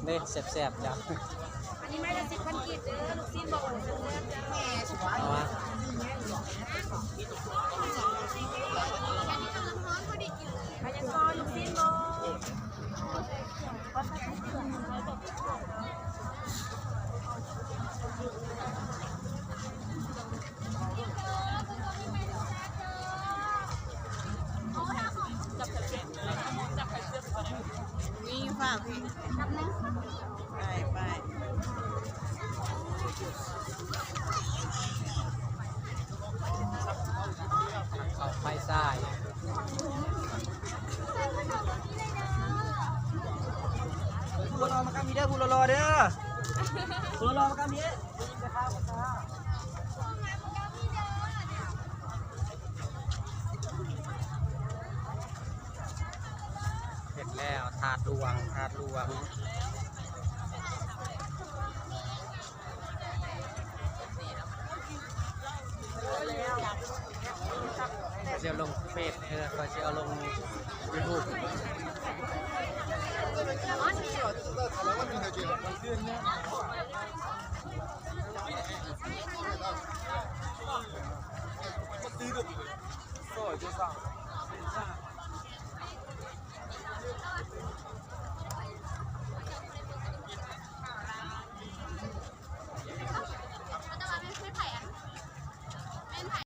เด้แซ่บๆจ้ะอันนี้ไม่ละ10,000 กีบเด้อลูกซีนบอกว่าแซ่บจ้ะแม่สวย เอาวะ ใครยังซอยลูกซีนบ่นี่ฝากพี่ไปเอาไฟซ้ายผู้รอมากันมีเด้อผู้รอเด้อผู้รอมากันมีจะข้าวกับข้าวเสร็จแล้วถาดลวงจะลงเฟซก็จะเอาลงยูทูบตีกับซอยจะสั่ง